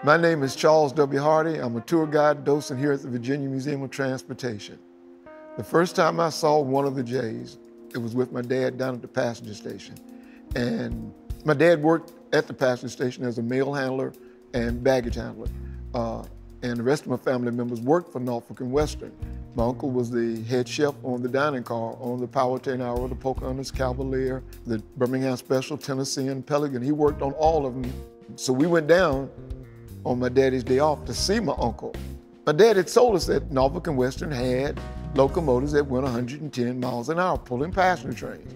My name is Charles W. Hardy. I'm a tour guide docent here at the Virginia Museum of Transportation. The first time I saw one of the J's, it was with my dad down at the passenger station. And my dad worked at the passenger station as a mail handler and baggage handler. And the rest of my family members worked for Norfolk and Western. My uncle was the head chef on the dining car on the Powhatan Arrow, the Pocahontas Cavalier, the Birmingham Special, Tennessean, Pelican. He worked on all of them. So we went down on my daddy's day off to see my uncle. My dad had told us that Norfolk and Western had locomotives that went 110 miles an hour pulling passenger trains.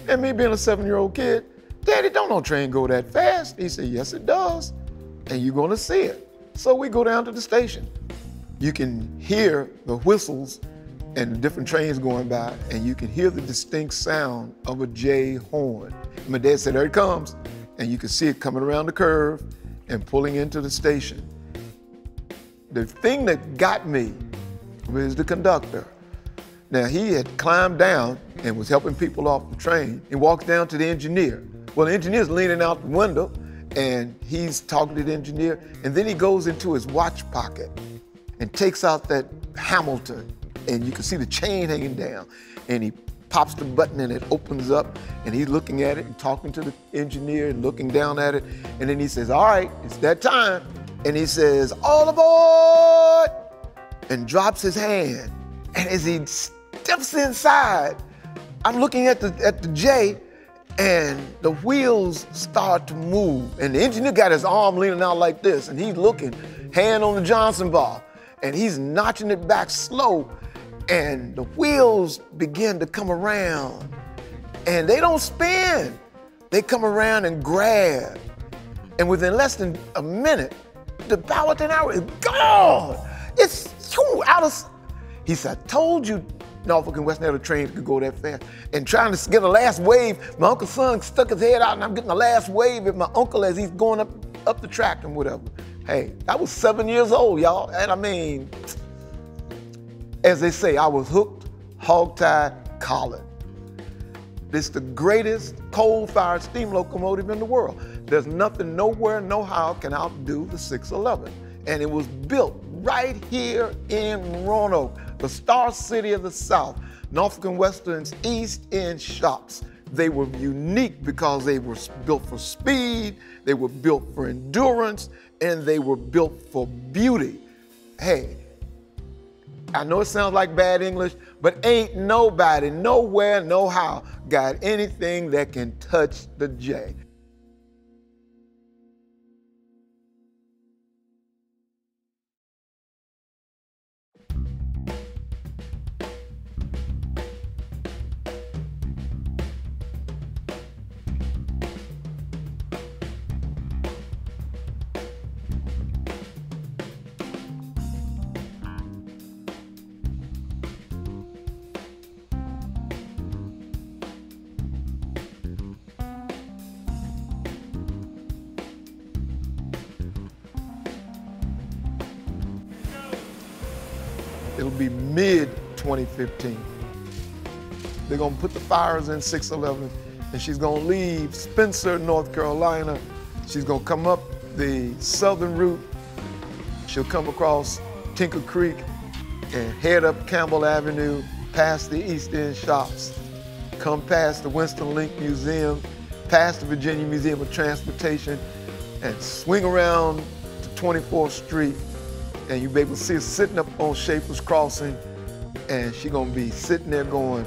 And me being a 7-year-old kid, Daddy, don't no train go that fast. He said, yes, it does, and you're gonna see it. So we go down to the station. You can hear the whistles and the different trains going by, and you can hear the distinct sound of a J horn. My dad said, there it comes, and you can see it coming around the curve and pulling into the station. The thing that got me was the conductor. Now, he had climbed down and was helping people off the train and walks down to the engineer. Well, the engineer's leaning out the window and he's talking to the engineer, and then he goes into his watch pocket and takes out that Hamilton, and you can see the chain hanging down, and he pops the button and it opens up, and he's looking at it and talking to the engineer and looking down at it, and then he says, all right, it's that time. And he says, all aboard, and drops his hand. And as he steps inside, I'm looking at the J, and the wheels start to move. And the engineer got his arm leaning out like this, and he's looking, hand on the Johnson bar, and he's notching it back slow, and the wheels begin to come around, and they don't spin. They come around and grab. And within less than a minute, the Powhatan Arrow is gone. It's out of, he said, I told you Norfolk and Western had a train that could go that fast. And trying to get a last wave, my uncle's son stuck his head out, and I'm getting the last wave at my uncle as he's going up the track and whatever. Hey, I was 7 years old, y'all. And I mean, as they say, I was hooked, hog-tied, collared. It's the greatest coal-fired steam locomotive in the world. There's nothing, nowhere, no how can outdo the 611. And it was built right here in Roanoke, the Star City of the South, Norfolk and Western's East End shops. They were unique because they were built for speed, they were built for endurance, and they were built for beauty. Hey, I know it sounds like bad English, but ain't nobody, nowhere, no how, got anything that can touch the J. It'll be mid-2015. They're gonna put the fires in 611, and she's gonna leave Spencer, North Carolina. She's gonna come up the southern route. She'll come across Tinker Creek and head up Campbell Avenue, past the East End shops, come past the Winston Link Museum, past the Virginia Museum of Transportation, and swing around to 24th Street. And you'll be able to see her sitting up on Schaefer's Crossing, and she's gonna be sitting there going,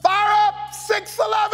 fire up 611!